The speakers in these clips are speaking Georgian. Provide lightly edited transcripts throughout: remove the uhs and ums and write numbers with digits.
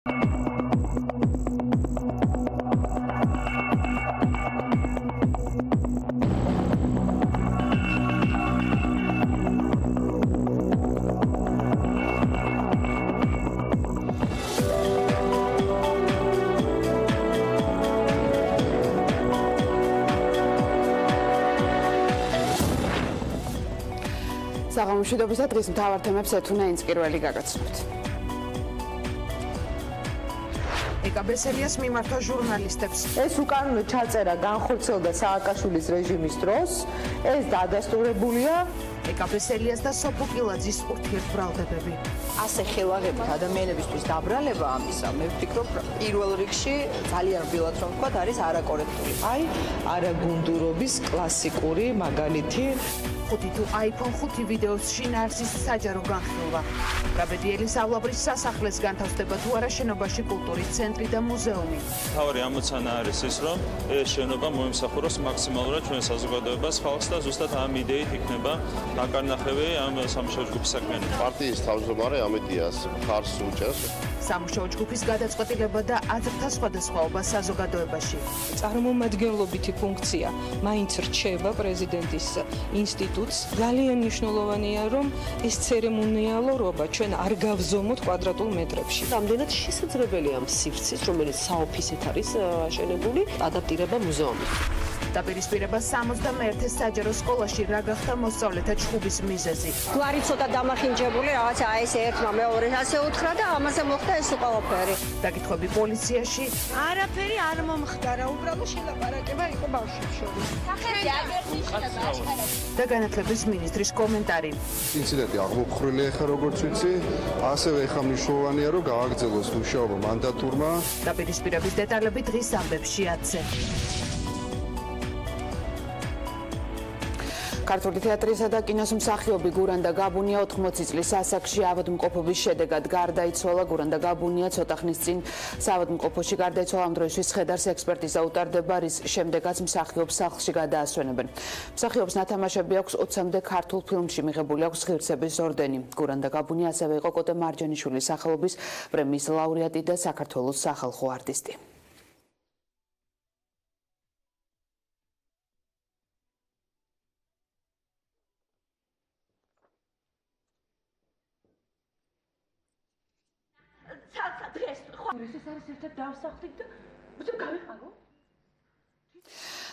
საღამომშვიდობისა დღის მთავარ თემებს ეთუნა ინც პირველი გაგაცნობთ. ეკაბესელიას მიმართა ჟურნალისტებს. ეს უკანონო ჩაწერა განხორციელდა სააკაშვილის რეჟიმის დროს, ეს დადასტურებულია. ეკაბესელიას და სოფოკილაძის ურთიერთბრალდებები. ასე ხელაღებით ადამიანებისთვის დაბრალება ამისა, მე ვფიქრობ, პირველ რიგში ძალიან რბილად რომ ვთქვა, არის არაკორექტული. აი, არაგუნდურობის კლასიკური მაგალითი. ხუთი თუ iPhone 5 ვიდეოს შინაარსის საჯარო განხილვა. ბრაბედიელის ავლაბრის სასახლეს განთავსდება თუ არა შენობაში კულტურის ცენტრი და მუზეუმი. თავი ამოცანა არის ის, რომ ეს შენობა მოემსახუროს მაქსიმალურად ჩვენ საზოგადოებას, ხალხს და ზუსტად ამ იდეით იქნება დაკარნახები ამ სამუშაო ჯგუფის საქმიანობა. პარტიის თავმჯდომარე ამედიას მხარს უჭერს. სამუშაო ჯგუფის გადაწყვეტილება და აზრთა სხვადასხვაობა საზოგადოებაში. წარმომადგენლობითი ფუნქცია მაინც რჩება პრეზიდენტის ინსტიტუტს. ძალიან მნიშვნელოვანია, რომ ეს ცერემონიალურობა ჩვენ არ გავზომოთ კვადრატულ მეტრებში. რამდენად შესაძლებელია ამ სივრცის, რომელიც საოფისეთ არის აშენებული, ადაპტირება მუზეუმით. დაპირისპირება 61 საჯარო სკოლაში რა გახდა მოსწავლეთა ჩხუბის მიზეზი. გვარი ცოტა დამახინჯებული, რაღაცა ეს ერთმა მეორეს ასე უთხრა და ამაზე მოხდა ეს ყველაფერი. დაკითხვები პოლიციაში. არაფერი არ მომხდარა, უბრალოდ შელაპარაკება იყო ბავშვებს შორის. და განათლების მინისტრის კომენტარი. ინციდენტი აღმოფხრილია ახლა როგორც ვიცი, ასევე ახლა მნიშვნელოვანია რომ გააგრძელოს მუშაობა მანდატურმა. დაპირისპირების დეტალები დღის ამბებში 10-ზე. ქართული თეატრისა და კინოს მსახიობი გურანდა გაბუნია 80 წლის ასაკში ავადმყოფობის შედეგად გარდაიცვალა. გურანდა გაბუნია ცოტა ხნის წინ საავადმყოფოში გარდაიცვალა. ამ დროისთვის ხედარს ექსპერტიზა utardeba, რის შემდეგაც მსახიობს სახლში გადაასვენებენ. მსახიობს ნათამაშები აქვს 20-მდე ქართულ ფილმში, მიღებული აქვს ღირსების ორდენი. გურანდა გაბუნია ასევე იყო კოტე მარჯანიშვილის სახელობის პრემიის ლაურეატი და საქართველოს სახალხო არტისტი.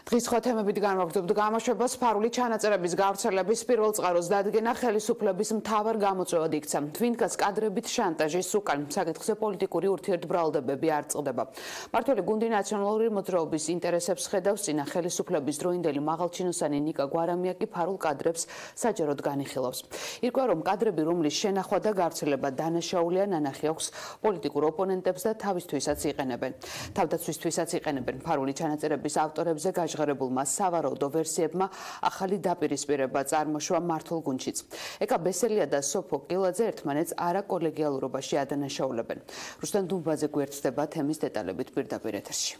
დღის სხვა თემებით განვაგრძობთ გამოშვებას. ფარული ჩანაწერების გავრცელების პირველ წყაროს დადგენა ხელისუფლების მთავარ გამოწვევად იქცა. თვინკას კადრებით შანტაჟის უკან საკითხზე პოლიტიკური ურთიერთბრალდებები არ წყდება. მმართველი გუნდი ნაციონალური მოძრაობის ინტერესებს ხედავს წინა ხელისუფლების დროინდელი მაღალჩინოსანი ნიკა გვარამია კი ფარულ კადრებს საჯაროდ განიხილავს. ირკვევა, რომ კადრები, რომლის შენახვა და გავრცელება დანაშაულია, ნანახი აქვს პოლიტიკურ ოპონენტებს და თავისთვისაც იყენებენ. თავდაცვისთვისაც იყენებენ. ფარული ჩანაწერების ავტორებზე გაჟღერებულმა სავარაუდო ვერსიებმა ახალი დაპირისპირება წარმოშვა მართულ გუნდშიც. ეკაბესელია და სოფოკილაძე ერთმანეთს არაკოლეგიალურობაში ადანაშაულებენ. რუსტან დუმბაძე გვერდდება თემის დეტალებით პირდაპირ ეთერში.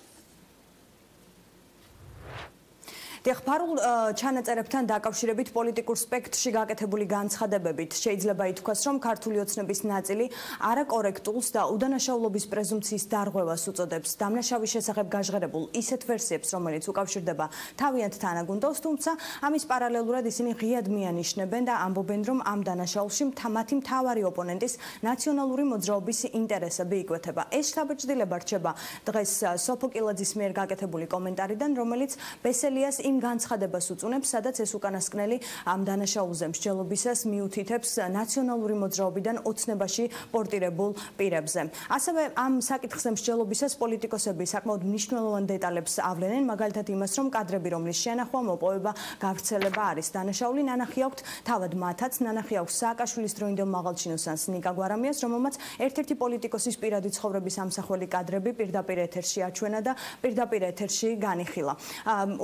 ფარულ ჩანაწერებთან დაკავშირებით პოლიტიკურ სპექტრში გაკეთებული განცხადებებით შეიძლება ითქვას, რომ ქართული ოცნების ნაწილი არაკორექტულს და უდანაშაულობის პრეზუმპციის დარღვევას უწოდებს. დამნაშავის შესახებ გაჟღერებულ ისეთ ვერსიებს, რომელიც უკავშირდება თავიანთ თანაგუნდელს, თუმცა ამის პარალელურად ისინი ღიად მიანიშნებენ და ამბობენ, რომ ამ დანაშაულში მათი მთავარი ოპონენტის ნაციონალური მოძრაობის ინტერესები იკვეთება. ეს შთაბეჭდილება რჩება დღეს სოფოკილაძის მიერ გაკეთებული კომენტარიდან, რომელიც ბესელიას იმ განცხადებას უწუნებს, სადაც ეს უკანასკნელი ამ დანაშაულზე მსჯელობისას მიუთითებს ნაციონალური მოძრაობიდან ოცნებაში პორტირებულ პირებზე. ასევე ამ საკითხზე მსჯელობისას პოლიტიკოსები საკმაოდ მნიშვნელოვან დეტალებს ავლენენ, მაგალითად იმას, რომ კადრები, რომლის შენახვა, მოპოვება, გავრცელება არის დანაშაული, ნანახი აქვთ თავად მათაც, ნანახი აქვს სააკაშვილის დროინდელ მაღალჩინოსანს ნიკა გვარამიას, რომელმაც ერთ-ერთი პოლიტიკოსის პირადი ცხოვრების ამსახველი კადრები პირდაპირ ეთერში აჩვენა და პირდაპირ ეთერში განიხილა.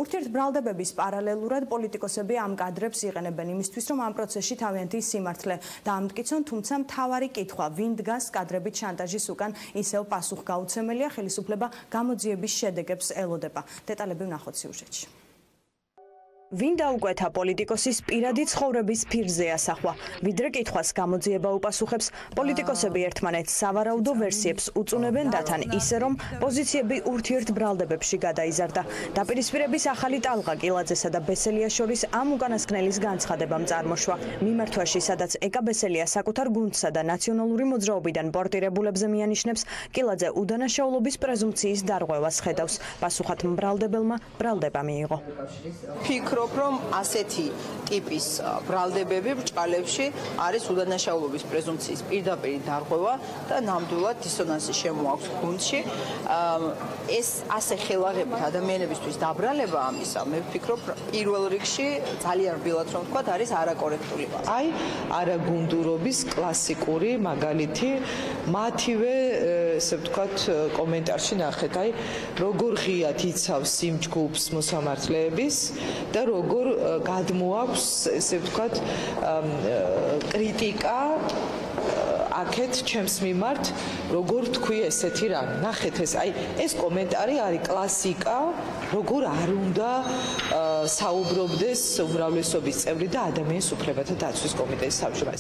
ურთიერთბრალდებების პარალელურად პოლიტიკოსები ამ კადრებს იყენებენ იმისთვის, რომ ამ პროცესში თავიანთი სიმართლე დაამტკიცონ, თუმცა მთავარი კითხვა, ვინ დგას კადრებით შანტაჟის უკან, ისევ პასუხგაუცემელია, ხელისუფლება გამოძიების შედეგებს ელოდება. დეტალები ვნახოთ სიუჟეტში. ვინ დაუკვეთა პოლიტიკოსის პირადი ცხოვრების ფირზე ასახვა, ვიდრე კითხვას გამოძიება უპასუხებს, პოლიტიკოსები ერთმანეთს სავარაუდო ვერსიებს უწუნებენ და თან ისე რომ პოზიციები ურთიერთბრალდებებში გადაიზარდა. დაპირისპირების ახალი ტალღა კილაძესა და ბესელიას შორის ამ უკანასკნელის განცხადებამ წარმოშვა. მიმართვაში, სადაც ეკა ბესელია საკუთარ გუნდსა და ნაციონალური მოძრაობიდან პორტირებულებზე მიანიშნებს, კილაძე უდანაშაულობის პრეზუმპციის დარღვევას ხედავს. პასუხად მბრალდებელმა ბრალდება მიიღო. ფიქრობ, რომ ასეთი ტიპის ბრალდებები ბრჭყალებში არის უდანაშაულობის პრეზუმპციის პირდაპირ დარღვევა და ნამდვილად დისონანსი შემოაქვს გუნდში. ეს ასე ხელაღებით ადამიანებისთვის დაბრალება ამისა, მე ვფიქრობ, პირველ რიგში ძალიან რბილად რომ ვთქვა, არის არაკორექტული. აი, არაგუნდურობის კლასიკური მაგალითი, მათივე, ესე ვთქვათ, კომენტარში ნახეთ, აი, როგორ ღიად იცავს იმ ჯგუფს მოსამართლეების და როგორ გადმოაქვს, ესე ვთქვათ, კრიტიკა აქეთ ჩემს მიმართ, როგორ თქვი ესეთი რამ. ნახეთ ეს, აი, ეს კომენტარი არის კლასიკა, როგორ არ უნდა საუბრობდეს უმრავლესობის წევრი და ადამიანის უფლებათა დაცვის კომიტეტის თავმჯდომარე.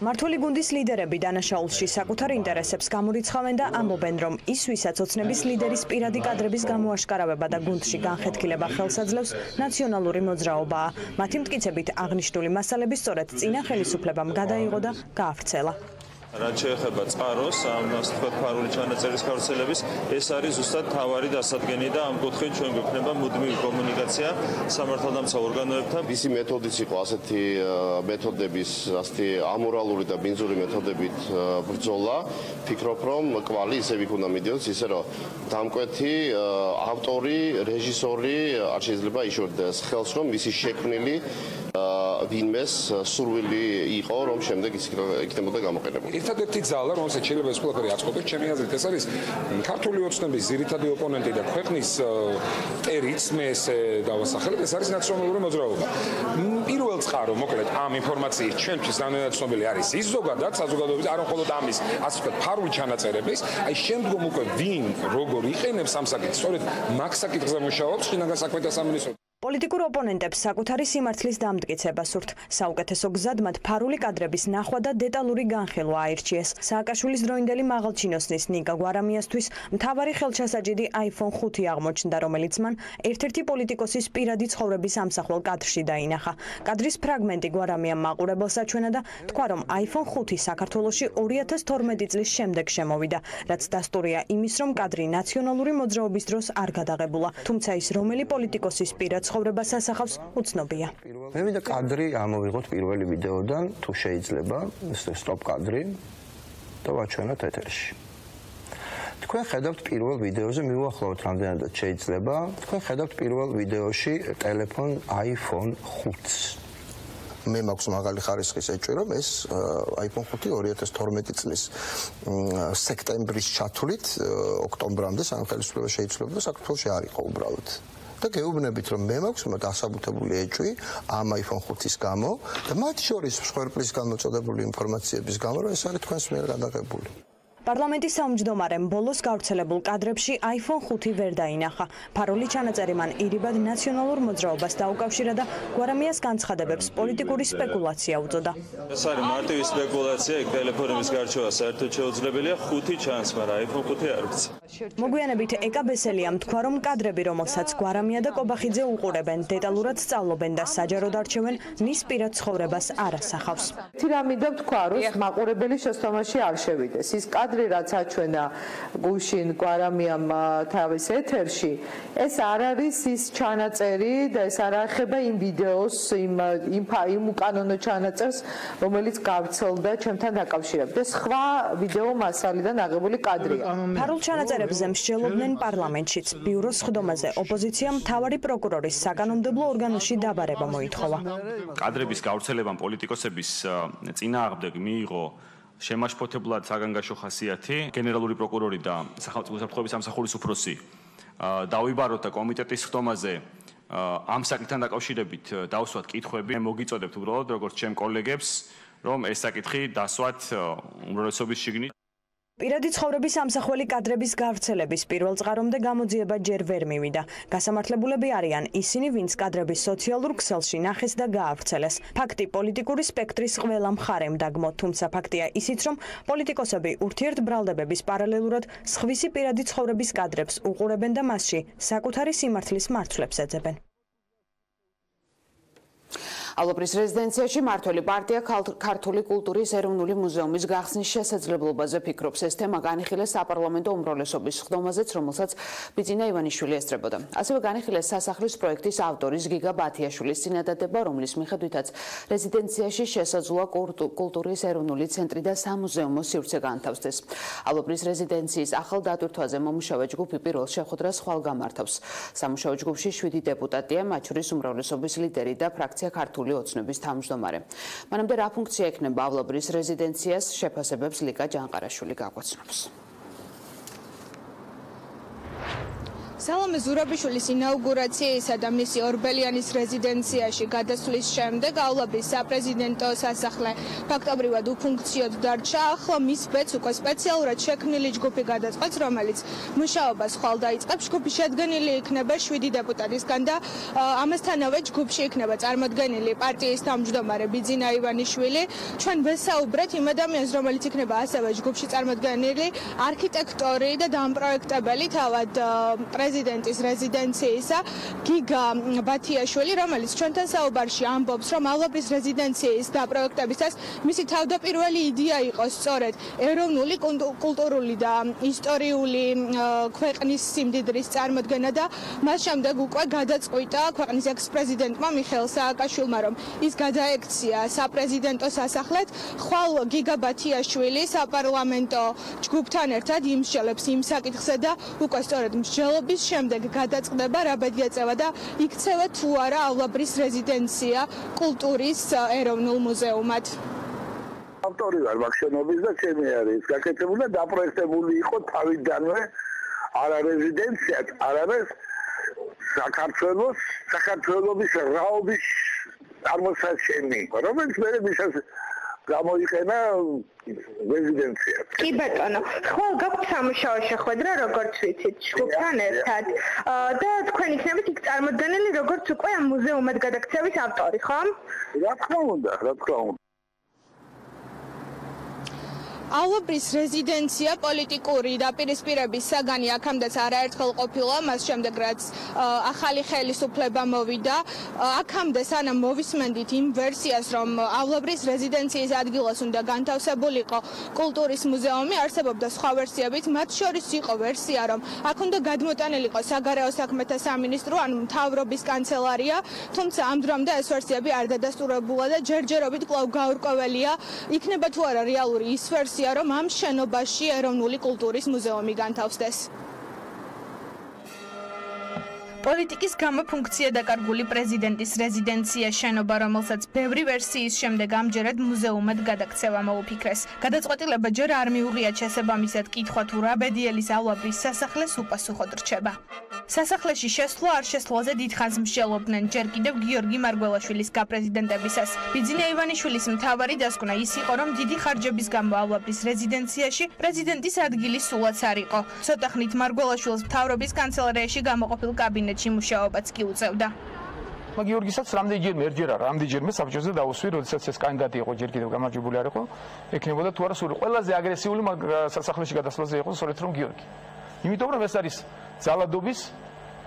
მართული გუნდის ლიდერები დანაშაულში საკუთარ ინტერესებს გამორიცხავენ და ამბობენ, რომ ის, ვისაც ოცნების ლიდერის პირადი კადრების გამოაშკარავება და გუნდში განხეთქილება ხელს აძლევს, ნაციონალური მოძრაობაა. მათი მტკიცებით აღნიშნული მასალები სწორედ წინა ხელისუფლებამ გადაიღო და გაავრცელა. რაც შეეხება წყაროს, ამას თქვა ფარული ჩანაწერის გავრცელების, ეს არის ზუსტად თავარი დასადგენი და ამ კუთხით ჩვენ გვექნება მუდმივი კომუნიკაცია სამართალდამცავ ორგანოებთან. Visi მეთოდიც იყო ასეთი მეთოდების, ასეთი ამორალური და ბინძური მეთოდებით ბრძოლა. Ფიქრობ, რომ კვალი ისე იქ უნდა მიდიოდეს, ისე რომ დამკვეთი ავტორი, რეჟისორი არ შეიძლება იშორდეს ხელს, რომ მისი შექმნილი ვინმეს სურვილი იყო, რომ შემდეგ ის იქნებოდა გამოყენებული. ერთადერთი ძალა, რომელსაც შეიძლება ეს ყველაფერი აწყობდეს, ჩემი აზრით, ეს არის ქართული ოცნების ძირითადი ოპონენტი და ქვეყნის ტერიც, მე ესე დავასახელებ, ეს არის ნაციონალური მოძრაობა. პირველ წყარო, მოკლედ, ამ ინფორმაციის ჩვენთვის რამდენად ცნობილი არის ის ზოგადად, საზოგადოების არ მხოლოდ ამის, ასე ვთქვათ, ფარული ჩანაწერების, აი შემდგომ უკვე ვინ როგორ იყენებს ამ საკითხს, სწორედ მაგ საკითხზე მუშაობს შინაგან საქმეთა სამინისტრო. პოლიტიკურ ოპონენტებს საკუთარი სიმართლის დამტკიცება სურთ. საუკეთესო გზად მათ ფარული კადრების ნახვა და დეტალური განხილვა აირჩიეს. სააკაშვილის დროინდელი მაღალჩინოსნის ნიკა გვარამიასთვის მთავარი ხელჩასაჯიდი iPhone 5 აღმოჩნდა, რომელიც მან ერთ-ერთი პოლიტიკოსის პირადი ცხოვრების ამსახველ კადრში დაინახა. კადრის ფრაგმენტი გვარამიამ მაყურებელს აჩვენა და თქვა, რომ iPhone 5 საქართველოში 2012 წლის შემდეგ შემოვიდა, რაც დასტურია იმის, რომ კადრი ნაციონალური მოძრაობის დროს არ გადაღებულა. თუმცა ის რომელი პოლიტიკოსის პირად ცხოვრებას ასახავს, უცნობია. მე მინდა კადრი ამოვიღოთ პირველი ვიდეოდან, თუ შეიძლება, სტოპ კადრი და ვაჩვენოთ ეთერში. თქვენ ხედავთ პირველ ვიდეოზე, მივუახლოვოთ რამდენადაც შეიძლება. თქვენ ხედავთ პირველ ვიდეოში ტელეფონ iPhone 5-ს. მე მაქვს მაღალი ხარისხის ეჭვი, რომ ეს iPhone 5 2012 წლის სექტემბრის ჩათვლით ოქტომბრამდე სახელმწიფო შეიცვლება და საქართველოში არ იყო უბრალოდ. და გეუბნებით, რომ მე მაქვს გასაბუთებული ეჭვი ამ iPhone 5-ის გამო და მათ შორის მსხვერპლის გამოწოდებული ინფორმაციების გამო, რომ ეს არის თქვენს მიერ გადაღებული. პარლამენტის საუმჯდომარემ ბოლოს გავრცელებულ კადრებში iPhone 5 ვერ დაინახა. ფარული ჩანაწერი მან ირიბად ნაციონალურ მოძრაობას დაუკავშირა და გვარამიას განცხადებებს პოლიტიკური სპეკულაცია უწოდა. ეს არის მარტივი სპეკულაცია, იქ ტელეფონების გარჩევა საერთოდ შეუძლებელია, 5 ჩანს, მაგრამ iPhone 5 არ ვიცი. მოგვიანებით ეკა ბესელიამ თქვა, რომ კადრები, რომელსაც გვარამია და კობახიძე უყურებენ, დეტალურად სწავლობენ და საჯაროდ არჩევენ, მის პირად ცხოვრებას არ ასახავს. ერთი რამ მინდა ვთქვა, რომ მაყურებელი შესაბამისად არ შევიდეს. ის რაც აჩვენა გუშინ გვარამიამ თავის ეთერში, ეს არ არის ის ჩანაწერი და ეს არ ახება იმ ვიდეოს, იმ უკანონო ჩანაწერს, რომელიც გავრცელდა ჩემთან დაკავშირებით. ეს სხვა ვიდეო მასალიდან აღებული კადრია. ფარულ ჩანაწერებზე მსჯელობდნენ პარლამენტშიც. ბიუროს სხდომაზე ოპოზიციამ მთავარი პროკურორის საკანონმდებლო ორგანოში დაბარება მოითხოვა. კადრების გავრცელებამ პოლიტიკოსების წინააღმდეგ მიიღო შემაშფოთებლად საგანგაშო ხასიათი. გენერალური პროკურორი და სახელმწიფო უსაფრთხოების სამსახურის უფროსი დავიბაროთ და კომიტეტის სხდომაზე ამ საკითხთან დაკავშირებით დავსვათ კითხვები. მოგიწოდებთ უბრალოდ როგორც ჩემ კოლეგებს, რომ ეს საკითხი დასვათ უმრავლესობის შიგნით. პირადი ცხოვრების ამსახველი კადრების გავრცელების პირველ წყარომდე გამოძიება ჯერ ვერ მივიდა. გასამართლებულები არიან ისინი, ვინც კადრების სოციალურ ქსელში ნახეს და გაავრცელეს. ფაქტი პოლიტიკური სპექტრის ყველა მხარემ დაგმო, თუმცა ფაქტია ისიც, რომ პოლიტიკოსები ურთიერთბრალდებების პარალელურად სხვისი პირადი ცხოვრების კადრებს უყურებენ და მასში საკუთარი სიმართლის მარცვლებს ეძებენ. ალობრის რეზიდენციაში მართველი პარტია ქართული კულტურის ეროვნული მუზეუმის გახსნის შესაძლებლობაზე ფიქრობს. ეს თემა განიხილეს საპარლამენტო უმრავლესობის ხდომაზეც, რომელსაც ბიძინა ივანიშვილი ესწრებოდა. ასევე განიხილეს სასახლის პროექტის ავტორის გიგა ბათიაშვილის წინადადება, რომლის მიხედვითაც რეზიდენციაში შესაძლოა კულტურის ეროვნული ცენტრი და სამუზეუმო სივრცე განთავსდეს. ალობრის რეზიდენციის ახალ დატვირთვაზე მომუშავე ჯგუფი პირველ შეხვედრას ხვალ გამართავს. სამუშაო ჯგუფში 7 დეპუტატია, მათ შორის უმრავლესობის ლიდერი და ფრაქცია ქართული ოცნების თავმჯდომარე. მანამდე რა ფუნქცია ექნება ავლაბრის რეზიდენციას, შეფასებებს ლიკა ჯანყარაშვილი გაგვაცნობს. სალომე ზურაბიშვილის ინაუგურაციისა და მისი ორბელიანის რეზიდენციაში გადასვლის შემდეგ ავლაბრის საპრეზიდენტო სასახლე ფაქტობრივად უფუნქციოდ დარჩა. ახლა მის ბედს უკვე სპეციალურად შექმნილი ჯგუფი გადაწყვეტს, რომელიც მუშაობას ხვალ დაიწყებს. ჯგუფი შედგენილი იქნება 7 დეპუტატისგან და ამასთანავე ჯგუფში იქნება წარმოდგენილი პარტიის თავმჯდომარე ბიძინა ივანიშვილი. ჩვენ ვესაუბრეთ იმ ადამიანს, რომელიც იქნება ასევე ჯგუფში წარმოდგენილი, არქიტექტორი და დამპროექტებელი თავად პრეზიდენტის რეზიდენციისა გიგა ბათიაშვილი, რომელიც ჩვენთან საუბარში ამბობს, რომ ავლაბრის რეზიდენციის დაპროექტებისას მისი თავდაპირველი იდეა იყო სწორედ ეროვნული, კულტურული და ისტორიული ქვეყნის სიმდიდრის წარმოდგენა და მას შემდეგ უკვე გადაწყვიტა ქვეყნის ექს-პრეზიდენტმა მიხეილ სააკაშვილმა, რომ ის გადაექცია საპრეზიდენტო სასახლედ. ხვალ გიგა ბათიაშვილი საპარლამენტო ჯგუფთან ერთად იმსჯელებს იმ საკითხზე და უკვე სწორედ მსჯელობის შემდეგ გადაწყდება რა ბედია წევა და იქცევა თუ არა ავლაბრის რეზიდენცია კულტურის ეროვნულ მუზეუმად. ავტორი ვარ მაგ შენობის და ჩემი არის გაკეთებული და დაპროექტებული იყო თავიდანვე არა რეზიდენციაც, არამედ საქართველოს რაობის წარმოსაჩენი, რომელიც მე მისას გამოიყენა რეზიდენცია. კი ბატონო, ხვალ გაქვთ სამუშაო შეხვედრა, როგორც ვიცით, ჯგუფთან ერთად და თქვენ იქნებით იქ წარმოდგენილი როგორც უკვე ამ მუზეუმად გადაქცევის ავტორი, ხო? რა თქმა უნდა, რა თქმა უნდა. ავლაბრის რეზიდენცია პოლიტიკური დაპირისპირების საგანი აქამდეც არაერთხელ ყოფილა, მას შემდეგ რაც ახალი ხელისუფლება მოვიდა. აქამდე სანამ მოვისმენდით იმ ვერსიას, რომ ავლაბრის რეზიდენციის ადგილას უნდა განთავსებულიყო კულტურის მუზეუმი, არსებობდა სხვა ვერსიებიც, მათ შორის იყო ვერსია, რომ აქ უნდა გადმოტანილიყო საგარეო საქმეთა სამინისტრო, ან მთავრობის კანცელარია, თუმცა ამ დრომდე ეს ვერსიები არ დადასტურებულა და ჯერჯერობით კვლავ გაურკვეველია, იქნება თუ არა რეალური ის ვერსია, რომ ამ შენობაში ეროვნული კულტურის მუზეუმი განთავსდეს. პოლიტიკის გამო ფუნქცია დაკარგული პრეზიდენტის რეზიდენცია შენობა, რომელსაც ბევრი ვერსიის შემდეგ ამჯერად მუზეუმად გადაქცევა მოუფიქრეს. გადაწყვეტილება ჯერ არ მიუღიათ შესაბამისად კითხვა თუ რა ბედიელის ავლაბრის სასახლეს უპასუხოდ რჩება. სასახლეში შესვლა არ შესვლაზე დიდხანს მსჯელობდნენ ჯერ კიდევ გიორგი მარგველაშვილის გაპრეზიდენტებისას. ბიძინა ივანიშვილის მთავარი დასკვნა ის იყო, რომ დიდი ხარჯების გამო ავლაბრის რეზიდენციაში პრეზიდენტის ადგილი სულაც არ იყო. ცოტა ხნით მარგველაშვილს მთავრობის კანცელარიაში გამოყოფილ კაბინეტში მუშაობაც კი უწევდა. გიორგისაც რამდენჯერმე საბჭოზე დაუსვი, როდესაც ეს კანდიდატი იყო, ჯერ კიდევ გამარჯვებული არ იყო, ექნებოდა თუ არა სული. ყველაზე აგრესიული სასახლეში გადასვლაზე იყო სწორედ რომ გიორგი. იმიტომ რომ ეს არის ძალადობის,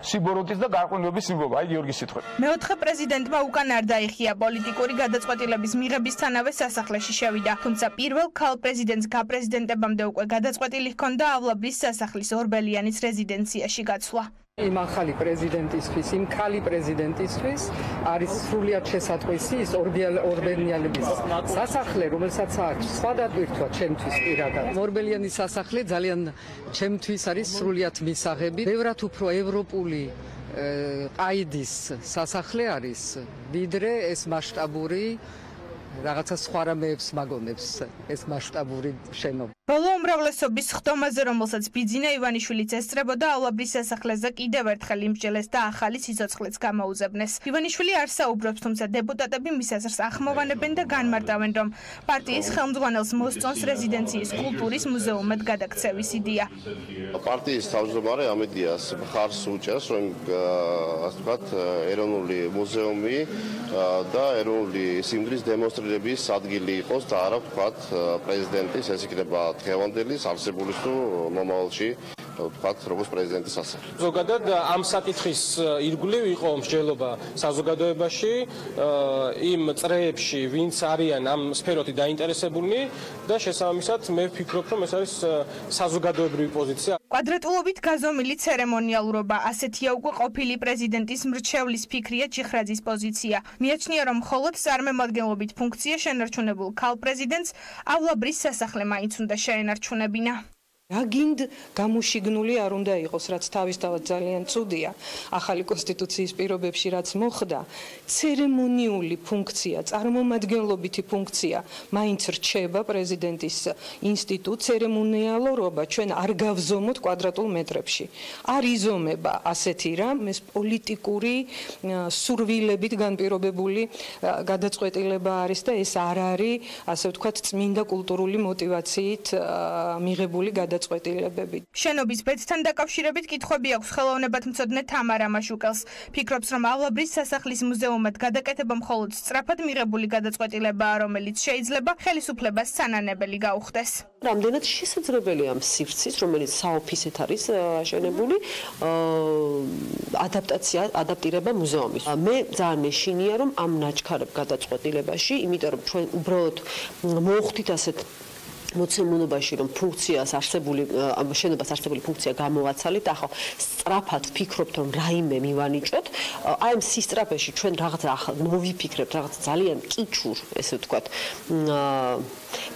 სიბოროტის და გარყვნილობის სიმბოლო, აი გიორგის სიტყვები. მეოთხე პრეზიდენტმა უკან არ დაიხია პოლიტიკური გადაწყვეტილების მიღებისთანავე სასახლეში შევიდა, თუმცა პირველ ქალ პრეზიდენტს გაპრეზიდენტებამდე უკვე გადაწყვეტილი ჰქონდა ავლაბრის სასახლის ორბელიანის რეზიდენციაში გაცვლა. იმ ახალი პრეზიდენტისთვის, იმ ქალი პრეზიდენტისთვის არის სრულიად შესატყვისი ის ორბელიანების სასახლე, რომელსაც აქვს სხვა დატვირთვა ჩემთვის პირადად. ორბელიანის სასახლე ძალიან ჩემთვის არის სრულიად მისაღები. ბევრად უფრო ევროპული ყაიდის სასახლე არის, ვიდრე ეს მასშტაბური რაღაცა სხვა რამეებს მაგონებს ეს მასშტაბური შენობა. ბოლო უმრავლესობის ხდომაზე, რომელსაც ბიძინა ივანიშვილიც ესწრებოდა, ავლაბრის სასახლეზე კიდევ ერთხელ იმსჯელეს და ახალი სიცოცხლეც გამოუძებნეს. ივანიშვილი არ საუბრობს, თუმცა დეპუტატები მის აზრს ახმოვანებენ და განმარტავენ, რომ პარტიის ხელმძღვანელს მოსწონს რეზიდენციის კულტურის მუზეუმად გადაქცევის იდეა. პარტიის თავმჯდომარე ამ იდეას მხარს უჭერს, რომ ასე ვთქვათ, ეროვნული მუზეუმი და ეროვნული სიმდიდრის დემონსტრირების ადგილი იყოს და არა ვთქვათ პრეზიდენტის, ეს იქნება დღევანდელის არსებულის თუ მომავალში ვთქვათ როგორც პრეზიდენტის სასახლე. ზოგადად ამ საკითხის ირგვლივ იყო მსჯელობა საზოგადოებაში იმ წრეებში, ვინც არიან ამ სფეროთი დაინტერესებულნი და შესაბამისად მე ვფიქრობ, რომ ეს არის საზოგადოებრივი პოზიცია. კვადრატულობით გაზომილი ცერემონიალურობა, ასეთია უკვე ყოფილი პრეზიდენტის მრჩევლის ფიქრია ჩიხრაძის პოზიცია. მიაჩნია, რომ მხოლოდ წარმომადგენლობით ფუნქცია შენარჩუნებულ ქალ პრეზიდენტს ავლაბრის სასახლე მაინც უნდა შეენარჩუნებინა. რაგინდ გამუშიგნული არ უნდა იყოს, რაც თავისთავად ძალიან ცუდია. ახალი კონსტიტუციის პირობებში რაც მოხდა, ცერემონიული ფუნქცია, წარმომადგენლობითი ფუნქცია მაინც რჩება პრეზიდენტის ინსტიტუტ, ცერემონიალურობა ჩვენ არ გავზომოთ კვადრატულ მეტრებში. არ იზომება ასეთი რამ, ეს პოლიტიკური სურვილებით განპირობებული გადაწყვეტილება არის და ეს არ არის, ასე ვთქვათ, წმინდა კულტურული мотивაციით მიღებული შენობის ბედთან დაკავშირებით კითხვები აქვს ხელოვნებათმცოდნე თამარა მაშუკელს. ფიქრობს, რომ ავლაბრის სასახლის მუზეუმად გადაკეთება მხოლოდ სწრაფად მიღებული გადაწყვეტილებაა, რომელიც შეიძლება ხელისუფლებას სანანებელი გაუხდეს. რამდენად შესაძლებელია ამ სივრცის, რომელიც საოფისეთ არის აშენებული, ადაპტირება მუზეუმის. მე ძალიან მეშინია, რომ ამ ნაჩქარებ გადაწყვეტილებაში, იმიტომ რომ ჩვენ უბრალოდ მოვხვდით ასეთ მოცემულობაში, რომ ფუნქციას არსებული შენობას არსებული ფუნქცია გამოვაცალით, ახლა სწრაფად ვფიქრობთ, რომ რაიმე მივანიჭოთ. აი ამ სისწრაფეში ჩვენ რაღაც მოვიფიქრებთ, რაღაც ძალიან კიჩურ, ესე ვთქვათ,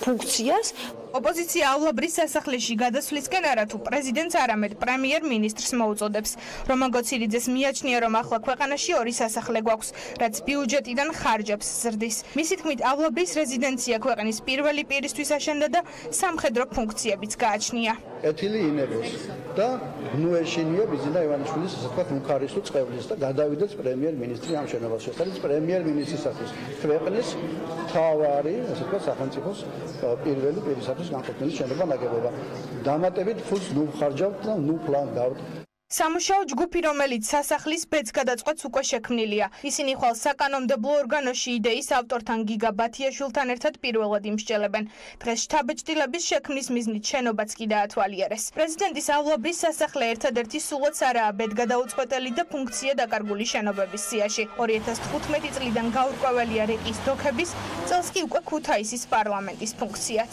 ფუნქციას. ოპოზიცია ავლაბრის სასახლეში გადასვლისკენ არათუ პრეზიდენტს არამედ პრემიერ-მინისტრს მოუწოდებს. რომან გოცირიძეს მიაჩნია, რომ ახლა ქვეყანაში ორი სასახლე გვაქვს, რაც ბიუჯეტიდან ხარჯებს ზრდის. მისი თქმით, ავლაბრის რეზიდენცია ქვეყნის პირველი პირისთვის აშენდა და სამხედრო ფუნქციებიც გააჩნია. ეთილი ინებოს და ნუ ეშინია ბიძინა ივანიშვილის ასე ვთქვათ მუხარისუ წყევლის და გადავიდეს პრემიერ-მინისტრი ამ შენობაში. ეს არის პრემიერ-მინისტრისათვის ქვეყნის მთავარი ასე ვთქვათ სახელმწიფოს პირველი პირისათვის განყოფილი შენობა ნაგებობა. დამატებით ფულს ნუ ხარჯავთ და ნუ ფლანგავთ. სამუშაო ჯგუფი, რომელიც სასახლის ბედს გადაწყვეტს, უკვე შექმნილია. ისინი ხვალ საკანონმდებლო ორგანოში იდეის ავტორთან გიგა ბათიაშვილთან ერთად პირველად იმსჯელებენ. დღეს შთაბეჭდილების შექმნის მიზნით შენობაც კი დაათვალიერეს. პრეზიდენტის ავლაბრის სასახლე ერთადერთი სულაც არაა ბედგადაუწყვეტელი და ფუნქცია დაკარგული შენობების სიაში. 2015 წლიდან გაურკვეველია რიყის დოქების, წელს კი უკვე ქუთაისის პარლამენტის ფუნქციაც.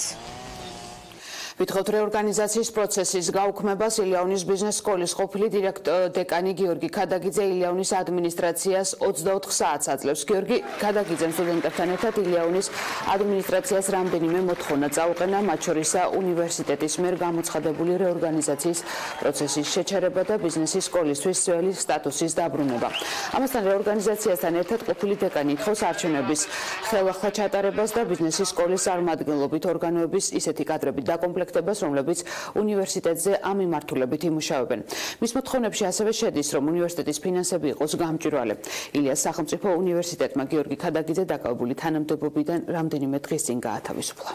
ვითხოვთ რეორგანიზაციის პროცესის გაუქმებას ილიაუნის ბიზნეს სკოლის ყოფილი დეკანი გიორგი ქადაგიძე ილიაუნის ადმინისტრაციას 24 საათს აძლევს. გიორგი ქადაგიძემ სტუდენტებთან ერთად ილიაუნის ადმინისტრაციას რამდენიმე მოთხოვნა წაუყენა, მათ შორისაა უნივერსიტეტის მიერ გამოცხადებული რეორგანიზაციის პროცესის შეჩერება და ბიზნესის სკოლისთვის ძველი სტატუსის დაბრუნება. ამასთან რეორგანიზაციასთან ერთად ყოფილი დეკანი ითხოვს არჩევნების ხელახლა ჩატარებას და ბიზნესის სკოლის წარმომადგენლობით ორგანოების ისეთი კადრებით დაკომპლექტებას, რომლებიც უნივერსიტეტზე ამ მიმართულებით იმუშავებენ. მის მოთხოვნებში ასევე შედის, რომ უნივერსიტეტის ფინანსები იყოს გამჭვირვალე. ილიას სახელმწიფო უნივერსიტეტმა გიორგი ქადაგიძე დაკავებული თანამდებობიდან რამდენიმე დღის წინ გაათავისუფლა.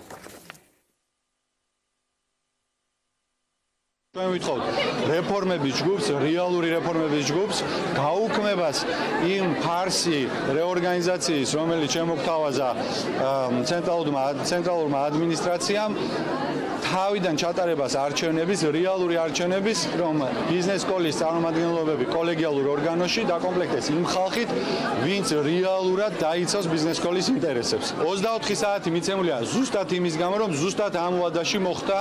ჩვენ ვითხოვთ რეფორმების ჯგუფს, რეალური რეფორმების ჯგუფს გაუქმებას იმ ფარსი რეორგანიზაციის, რომელიც შემოგთავაზა ცენტრალურმა ადმინისტრაციამ, თავიდან ჩატარებას არჩევნების, რეალური არჩევნების, რომ ბიზნეს სკოლის წარმომადგენლობები კოლეგიალურ ორგანოში დაკომპლექტდეს იმ ხალხით, ვინც რეალურად დაიცავს ბიზნეს სკოლის ინტერესებს. 24 საათი მიცემულია ზუსტად იმის გამო, რომ ზუსტად ამ ვადაში მოხდა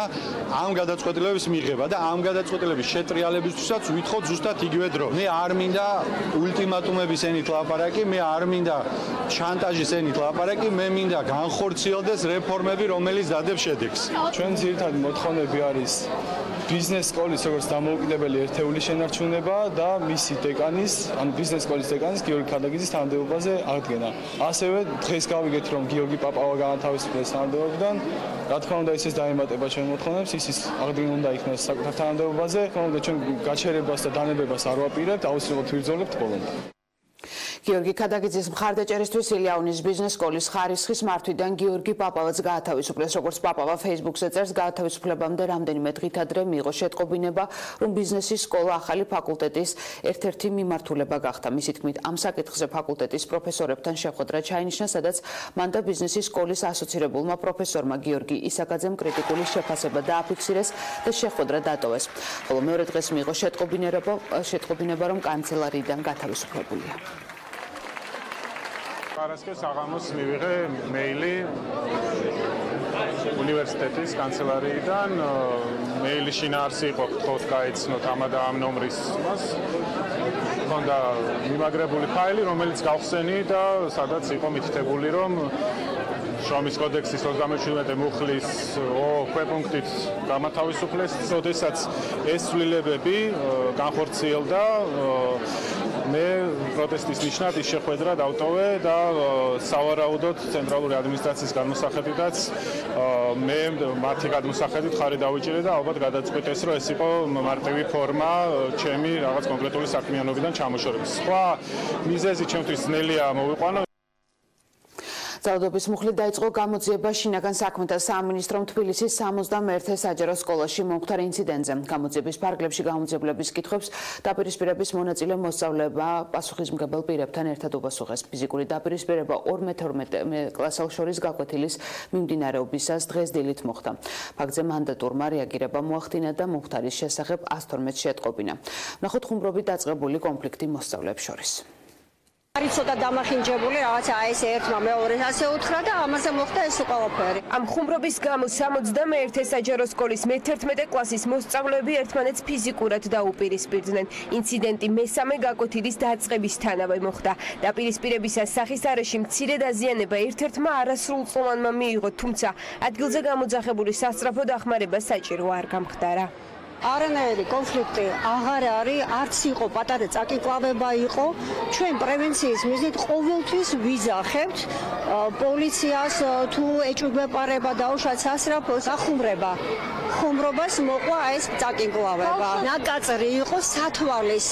ამ გადაწყვეტილების მიღება და ამ გადაწყვეტილების შეტრიალებისთვისაც ვითხოვთ ზუსტად იგივე დრო. მე არ მინდა ულტიმატუმების ენით ლაპარაკი, მე არ მინდა შანტაჟის ენით ლაპარაკი, მე მინდა განხორციელდეს რეფორმები, რომელიც დადებს შედეგს. ჩვენ ძირითადი მოთხოვნები არის ბიზნეს სკოლის როგორც დამოუკიდებელი ერთეული შენარჩუნება და მისი დეკანის, ანუ ბიზნეს სკოლის დეკანის გიორგი ქადაგიძის თანამდებობაზე აღდგენა. ასევე დღეს გავიგეთ, რომ გიორგი პაპავა განათავისუფლეს თანამდებობიდან. რა თქმა უნდა, ისიც დაემატება ჩვენ მოთხოვნებს, ისიც აღდგენა უნდა იქნას საკუთარ თანამდებობაზე. რა თქმა უნდა, ჩვენ გაჩერებას და დანებებას არ ვაპირებთ, აუცილებლად ვიბრძოლებთ ბოლომდე. გიორგი ქადაგიძის მხარდაჭერისთვის ილიაუნის ბიზნეს სკოლის ხარისხის მართვიდან გიორგი პაპავაც გაათავისუფლეს. როგორც პაპავა Facebook-ზე წერს, გაათავისუფლებამდე რამდენიმე დღით ადრე მიიღო შეტყობინება, რომ ბიზნესის სკოლა ახალი ფაკულტეტის ერთ-ერთი მიმართულება გახდა. მისი თქმით, ამ საკითხზე ფაკულტეტის პროფესორებთან შეხვედრა ჩაინიშნა, სადაც მან და ბიზნესის სკოლის ასოცირებულმა პროფესორმა გიორგი ისაკაძემ კრიტიკული შეფასება დააფიქსირეს და შეხვედრა დატოვეს. ხოლო მეორე დღეს მიიღო შეტყობინება, რომ კანცელარიიდან გათავისუფლებულია. Parasque საღამოს მივიღე მეილი უნივერსიტეტის კანცელარიიდან მეილი შინაარსი იყო გთხოვთ გაეცნოთ ამა და ამ ნომრის მას ჰქონდა მიმაგრებული ფაილი რომელიც გავხსენი და სადაც იყო მითითებული რომ შრომის კოდექსის 37 მუხლის ქვეპუნქტით გამათავისუფლეს, როდესაც ეს ცვლილებები განხორციელდა მე პროტესტის ნიშნად ის შეხვედრა დავტოვე და სავარაუდოდ ცენტრალური ადმინისტრაციის განმოსახედიდაც მე მათი გადმოსახედით ხარი დავიჭირე და ალბათ გადაწყვიტეს რომ ეს იყო მარტივი ფორმა ჩემი რაღაც კონკრეტული საქმიანობიდან ჩამოშორების. სხვა მიზეზი ჩემთვის ძნელია მოვიყვანო. ძალადობის მუხლით დაიწყო გამოძიება შინაგან საქმეთა სამინისტრომ თბილისის 61 საჯარო სკოლაში მომხდარ ინციდენტზე. გამოძიების ფარგლებში გამოძიებლების კითხვებს დაპირისპირების მონაწილე მოსწავლეებმა პასუხისმგებელ პირებთან ერთად უპასუხეს. ფიზიკური დაპირისპირება 2-12 კლასელ შორის გაკვეთილის მიმდინარეობისას დღეს დილით მოხდა. ფაქტზე მანდატურმა რეაგირება მოახდინა და მომხდარის შესახებ 112 შეტყობინა. ნახოთ ხუმრობით დაწყებული კონფლიქტი მოსწავლეებს შორის. არის ცოტა დამახინჯებული, რაღაცა ეს ერთმა მეორეს ასე უთხრა და ამაზე მოხდა ეს ყველაფერი. ამ ხუმრობის გამო 61 საჯარო სკოლის მე-11 კლასის მოსწავლეები ერთმანეთს ფიზიკურად დაუპირისპირდნენ. ინციდენტი მესამე გაკვეთილის დაწყებისთანავე მოხდა. დაპირისპირებისას სახის არეში მცირე დაზიანება ერთ-ერთმა არასრულწლოვანმა მიიღო, თუმცა ადგილზე გამოძახებული სასწრაფო დახმარება საჭირო არ გამხდარა. არანაირი კონფლიქტი აღარ არის, არც იყო პატარა წაკიკვავება იყო. ჩვენ პრევენციის მიზნით ყოველთვის ვიძახებთ პოლიციას თუ ეჭვბეპარება დაუშვათ სასწრაფოს ახუმრება. ხუმრობას მოყვა ეს წაკიკვავება. ნაკაწრი იყო სათვალის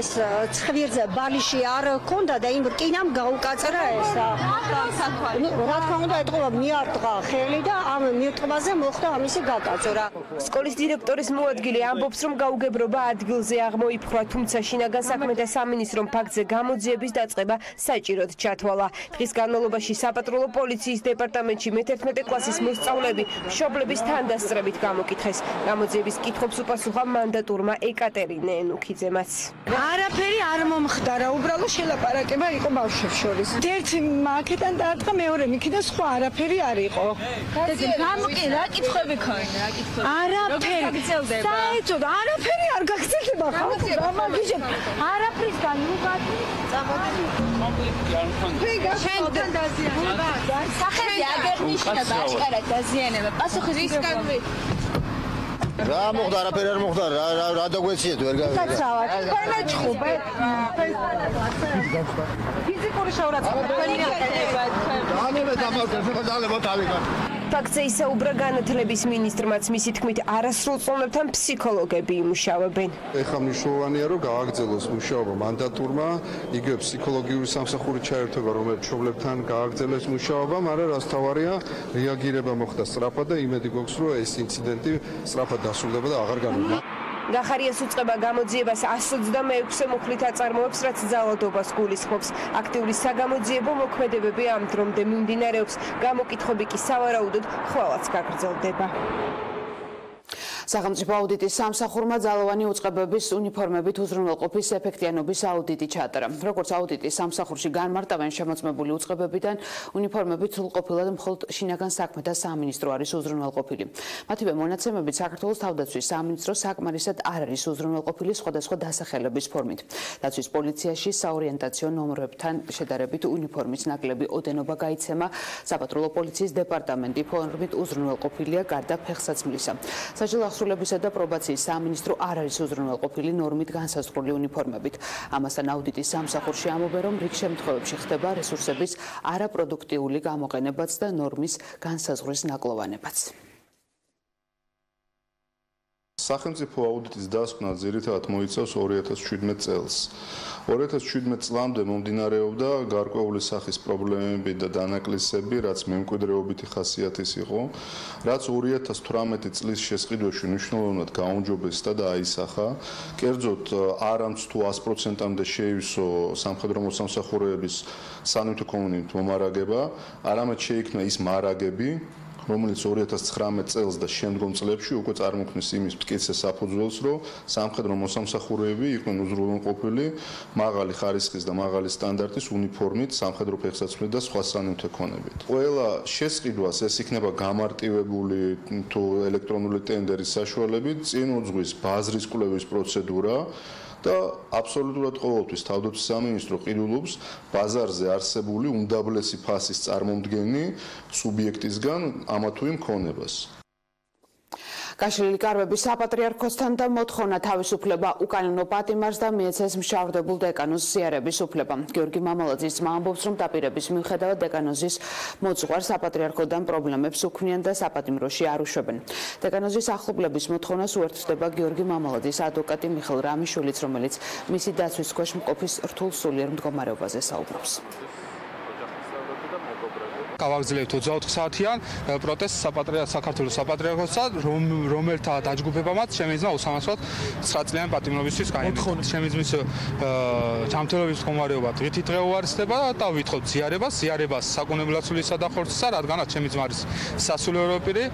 ეს ცხვირზე ბალიში არ ჰქონდა და იმ რკინამ გაუკაწრა ეს. რა თქმა უნდა ეთყობა მიარტყა ხელი და ამ მირტყმაზე მოხდა ამისი გაკაწრა. სკოლის დირექტორის მოადგილე ამბობს, რომ გაუგებრობა ადგილზე აღმოიფხვრა, თუმცა შინაგან საქმეთა სამინისტრომ ფაქტზე გამოძიების დაწყება საჭიროდ ჩათვალა. დღის განმავლობაში საპატრულო პოლიციის დეპარტამენტში მე-11 კლასის მოსწავლეები მშობლების თანდასწრებით გამოკითხეს. გამოძიების კითხვებს უპასუხა მანდატურმა ეკატერინე ენუქიძემაც. არაფერი არ მომხდარა, უბრალოდ შელაპარაკება იყო ბავშვებს შორის. ერთი აქედან დაარტყა, მეორე იქიდან სხვა არაფერი არ იყო. რა კითხვები ქონდა, რა კითხვები? არაფერი. საერთოდ არაფერი არ გაგრძელდება ხალხო გამაგიჟებ არაფრისგან უღადი წამოდი კონფლიქტი არ მქონდა შენთან დაზიანება სახელი აგერნიშნა დააშკარა დაზიანება პასუხის ისკამი რა მოხდა არაფერი არ მოხდა რა დაგვეციეთ ვერ გავიგე კაცრავად თქვენ ჩხუბე ფიზიკური შეურაცხყოფა თქვენი დაანებე დამავკერდ ხო დაალება თავიდან ფაქტზე ისაუბრა განათლების მინისტრმაც, მისი თქმით არასრულწლოვანებთან ფსიქოლოგები იმუშავებენ. ეხლა მნიშვნელოვანია რომ გააგრძელოს მუშაობა მანდატურმა, იგივე ფსიქოლოგიური სამსახური ჩაერთვება, რომელიც მშობლებთან გააგრძელეს მუშაობა, მაგრამ რაც თავარია, რეაგირება მოხდა სწრაფად და იმედი გვაქვს, რომ ეს ინციდენტი სწრაფად დასრულდება და აღარ განვლება. გახარიას უწყება გამოძიებას 126 მუხლით აწარმოებს, რაც ძალადობას გულისხმობს. აქტიური საგამოძიებო მოქმედებები ამ დრომდე მიმდინარეობს. გამოკითხვები კი სავარაუდოდ ხვალაც გაგრძელდება. სახელმწიფო აუდიტის სამსახურმა ძალოვანი უწყებების უნიფორმებით უზრუნველყოფის ეფექტიანობის აუდიტი ჩაატარა. როგორც აუდიტის სამსახურში განმარტავენ, შემოწმებული უწყებებიდან უნიფორმებით სრულყოფილად მხოლოდ შინაგან საქმეთა სამინისტრო არის უზრუნველყოფილი. მათივე მონაცემებით საქართველოს თავდაცვის სამინისტრო საკმარისად არ არის უზრუნველყოფილი სხვადასხვა დასახელების ფორმით. დაცვის პოლიციაში საორიენტაციო ნომრებთან შედარებით უნიფორმის ნაკლები ოდენობა გაიცემა. საპატრულო პოლიციის დეპარტამენტი ფორმით უზრუნველყოფილია გარდა ფეხსაცმლისა. საჯელო აღსრულებისა და პრობაციის სამინისტრო არ არის უზრუნველყოფილი ნორმით განსაზღვრული უნიფორმებით. ამასთან აუდიტის სამსახურში ამბობენ, რომ რიგ შემთხვევებში ხდება რესურსების არაპროდუქტიული გამოყენებაც და ნორმის განსაზღვრის ნაკლოვანებაც. სახელმწიფო აუდიტის დასკვნა ძირითადად მოიცავს 2017 წელს. 2017 წლამდე მომდინარეობდა გარკვეული სახის პრობლემები და დანაკლისები, რაც მემკვიდრეობითი ხასიათის იყო, რაც 2018 წლის შესყიდვაში მნიშვნელოვნად გაუმჯობესდა და აისახა. კერძოდ, არამც თუ 100%-მდე შეივსო სამხედრო მოსამსახურეების სანივთო კომუნიკაციით მომარაგება, არამედ შეიქმნა ის მარაგები, რომელიც 2019 წელს და შემდგომ წლებში უკვე წარმოქმნის იმის მტკიცე საფუძველს, რომ სამხედრო მოსამსახურეები იყვნენ უზრუნველყოფილი მაღალი ხარისხის და მაღალი სტანდარტის უნიფორმით, სამხედრო ფეხსაცმლით და სხვა სანივთო ქონებით. ყველა შესყიდვას ეს იქნება გამარტივებული თუ ელექტრონული ტენდერის საშუალებით, წინ უძღვის ბაზრის კვლევის პროცედურა და აბსოლუტურად ყოველთვის თავდაცვის სამინისტრო ყიდულობს ბაზარზე არსებული უმდაბლესი ფასის წარმომდგენი სუბიექტისგან ამა თუ იმ ქონებას. გაშლილი კარვების საპატრიარქოსთან და მოთხოვნა თავისუფლება უკანონო პატიმარს და მიეცეს მშავდებულ დეკანოზ ზიარების უფლება. გიორგი მამალაძის ძმა ამბობს, რომ დაპირების მიუხედავად დეკანოზის მოძღვარს საპატრიარქოდან პრობლემებს უქმნიან და საპატიმროში არ უშვებენ. დეკანოზის ახლობლების მოთხოვნას უერთდება გიორგი მამალაძის ადვოკატი მიხეილ რამიშვილიც, რომელიც მისი დაცვის ქვეშ მყოფის რთულ სულიერ მდგომარეობაზე საუბრობს. გავაგრძელებთ 24 საათიან პროტესტს საქართველოს საპატრიარქოსთან, რომელთა დაჯგუფებამაც შემიძლია უსამართლოდ 9 წლიანი პატიმრობისთვის გაიმეორება. შემიძლია ჯანმრთელობის მდგომარეობა დღითი დღე უარესდება და ვითხოვთ ზიარებას საკანონმდებლო სადახორცსა, რადგანაც ჩემი ძმა არის სასულიერო პირი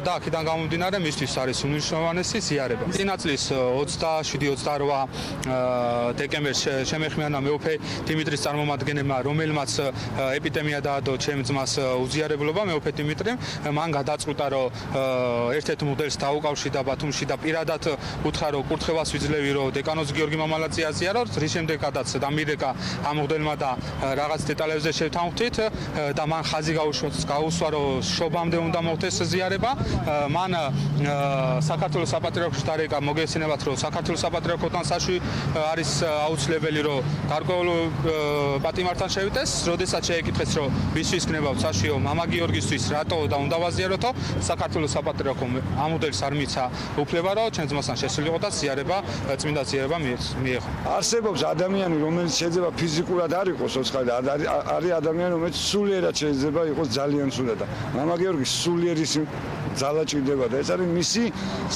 და აქედან გამომდინარე მისთვის არის უნიშნულოვანესი ზიარება. წინა წლის 27-28 დეკემბერს შემეხმიანა მეუფე დიმიტრის წარმომადგენელმა, რომელმაც ეპიდემია დაადო ჩემი ძმას უზიარებლობა მეუფე დიმიტრიმ, მან გადაწყვიტა, რომ ერთ-ერთ მოდელს დაუკავშირდა ბათუმში და პირადად უთხრა, რომ კურთხევას ვიძლევი, რომ დეკანოზ გიორგი მამალაძე აზიაროთ. რის შემდეგაც დამირეკა ამ მოდელმა და რაღაც დეტალებზე შევთანხმდით და მან ხაზი გაუსვა, რომ შობამდე უნდა მოხდეს ზიარება. მან საქართველოს საპატრიარქოში დარეკა მოგესწინებათ, რომ საქართველოს საპატრიარქოდან საშვი არის აუცილებელი, რომ გარკვეულ პატიმართან შევიდეს, როდესაც შეეკითხეს, რომ ვისთვის გნებავთ საშიო მამა გიორგისთვის რატო და უნდა ვაზიაროთო, საქართველოს საპატრიარქომ ამ მოდელს არ მიცა უფლება, რომ ჩემს ძმასთან შესულიყო და ზიარება, წმინდა ზიარება მიეღო. არსებობს ადამიანი, რომელიც შეიძლება ფიზიკურად არ იყოს ოცხალი და არის ადამიანი, რომელიც სულიერად შეიძლება იყოს ძალიან სულად და მამა გიორგის სულიერის ძალა ჭირდება და ეს არის მისი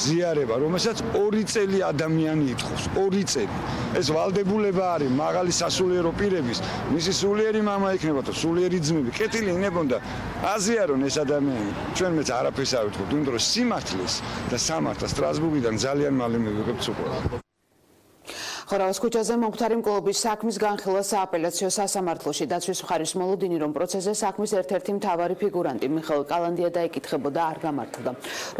ზიარება, რომელსაც 2 წელი ადამიანი ითხოვს, 2 წელი. ეს ვალდებულება არის მაღალი სასულიერო პირების, მისი სულიერი მამა იქნება და სულიერი ძმები. კეთილი იქნებოდა აზიარონ ეს ადამიანი. ჩვენ მეც არაფერს არ ვიტყვით, იმიტომ რომ სიმართლეს და სამართალს სტრასბურგიდან ძალიან მალე მივიღებთ უკვე. ხორავის ქუჩაზე მომხდარი მკვლობის საქმის განხილვა სააპელაციო სასამართლოში. დაცვის მხარის მოლოდინი, რომ პროცესზე საქმის ერთ-ერთი მთავარი ფიგურანტი მიხეილ კალანდია დაეკითხებოდა, არ გამართლდა.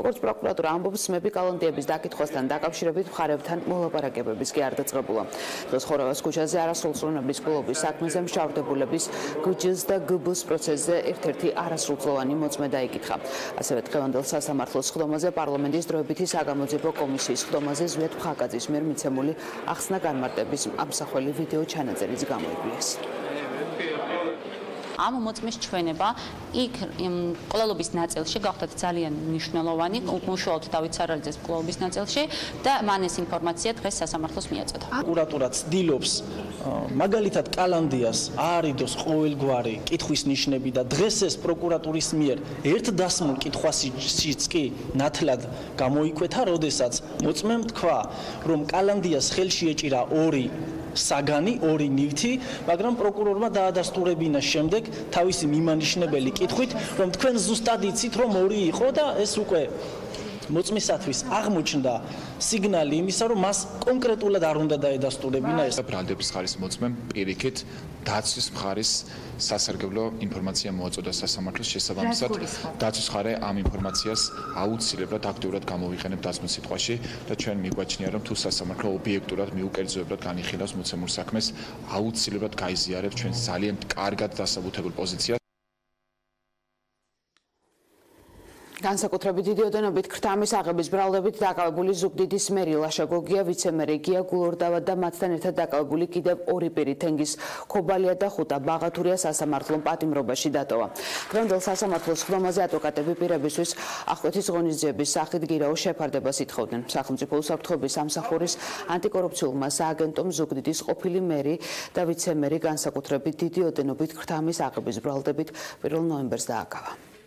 როგორც პროკურატურა ამბობს, ძმები კალანდიების დაკითხვასთან დაკავშირებით მხარებთან მოლაპარაკებების კი არ დაწყებულა. დღეს ხორავის ქუჩაზე არასრულწლოვნების მკვლობის საქმეზე მშავდებულების გჯ-ს და გბ-ს პროცესზე ერთ-ერთი არასრულწლოვანი მოწმე დაეკითხა. ასევე დღევანდელ სასამართლოს სხდომაზე პარლამენტის დროებითი საგამოძიებო კომისიის სხდომაზე ზვიად ფხაკაძის მიერ მიცემული ახსნა განმარტების ამსახველი ვიდეო ჩანაწერიც გამოიკვლიეს. ამ მოწმის ჩვენება იქ მკვლელობის ნაწილში გახდათ ძალიან მნიშვნელოვანი, უშუალოდ დავით სარალიძეს მკვლელობის ნაწილში და მან ეს ინფორმაცია დღეს სასამართლოს მიაწოდა. პროკურატურა ცდილობს მაგალითად კალანდიას აარიდოს ყოველგვარი კითხვის ნიშნები და დღეს ეს პროკურატურის მიერ ერთ დასმულ კითხვაშიც კი ნათლად გამოიკვეთა, როდესაც მოწმემ თქვა, რომ კალანდიას ხელში ეჭირა 2 საგანი, 2 ნივთი, მაგრამ პროკურორმა დაადასტურებინა შემდეგ თავისი მიმანიშნებელი კითხვით, რომ თქვენ ზუსტად იცით, რომ 2 იყო და ეს უკვე მოწმისათვის აღმოჩნდა სიგნალი იმისა, რომ მას კონკრეტულად არ უნდა დაედასტურებინა ეს. ბრალდების მხარის მოწმემ პირიქით დაცვის მხარის სასარგებლო ინფორმაცია მოაწოდა სასამართლოს შესაბამისად. დაცვის მხარე ამ ინფორმაციას აუცილებლად აქტიურად გამოვიყენებს დაცვის სიტყვაში და ჩვენ მიგვაჩნია, რომ თუ სასამართლო ობიექტურად მიუკერძოებულად განიხილავს მოცემულ საქმეს, აუცილებლად გაიზიარებს ჩვენ ძალიან კარგად დასაბუთებულ პოზიციას. განსაკუთრებით დიდი ოდენობით ქრთამის აღების ბრალდებით დაკავებული ზუგდიდის მერი ლაშა გოგია, ვიცე-მერი გია გულორდავა და მათთან ერთად დაკავებული კიდევ ორი პირი თენგის ქობალია და ხუტა ბაღათურია სასამართლომ პატიმრობაში დატოვა. დღევანდელ სასამართლოს ხდომაზე ადვოკატები პირებისთვის აღკვეთის ღონისძიების სახით გირაოს შეფარდებას ითხოვდნენ. სახელმწიფო უსაფრთხოების სამსახურის ანტიკორუფციულმა სააგენტომ ზუგდიდის ყოფილი მერი და ვიცე-მერი განსაკუთრებით დიდი ოდენობით ქრთამის აღების ბრალდებით 1 ნოემბერს დააკავა.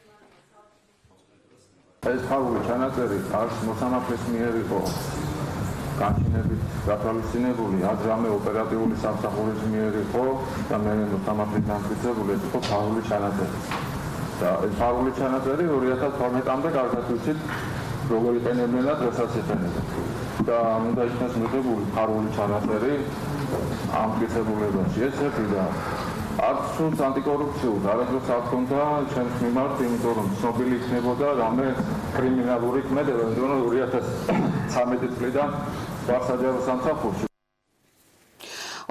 ეს ფაქტი ჩანაწერი არც მოსამართლის მიერ იყო განჩინებით გათვალისწინებული, არც რამე ოპერატიული სამსახურის მიერ იყო და მე მოსამართლის დამტკიცებული ეს იყო ფაქტი ჩანაწერი. და ეს ფაქტი ჩანაწერი 2012-მდე კარგად ვიცით როგორ იყენებდნენ და დღესაც იყენებენ. და უნდა იქნას მიღებული ფაქტი ჩანაწერი ამ მტკიცებულებაში. ეს ერთი და არც სულ ანტიკორუფციულ არასდროს არ ჰქონდა ჩემს მიმართ, იმიტომ რომ ცნობილი იქნებოდა რამე კრიმინალური ქმედება, იმიტომ რომ 2013 წლიდან ვარ საჯარო სამსახურში.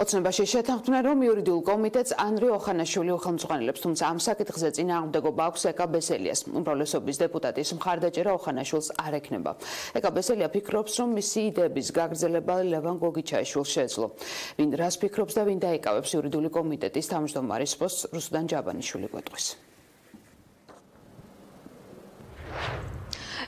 ოცნებაში შეთანხმდნენ, რომ იურიდიულ კომიტეტს ანრი ოხანაშვილი უხელმძღვანელებს, თუმცა ამ საკითხზე წინააღმდეგობა აქვს ეკა ბესელიას. უმრავლესობის დეპუტატის მხარდაჭერა ოხანაშვილს არ ექნება. ეკა ბესელია ფიქრობს, რომ მისი იდეების გაგრძელება ლევან გოგიჩაიშვილს შეეძლო. ვინ რას ფიქრობს და ვინ დაიკავებს იურიდიული კომიტეტის თავმჯდომარის პოსტს, რუსუდან ჯაბანიშვილი გვეტყვის.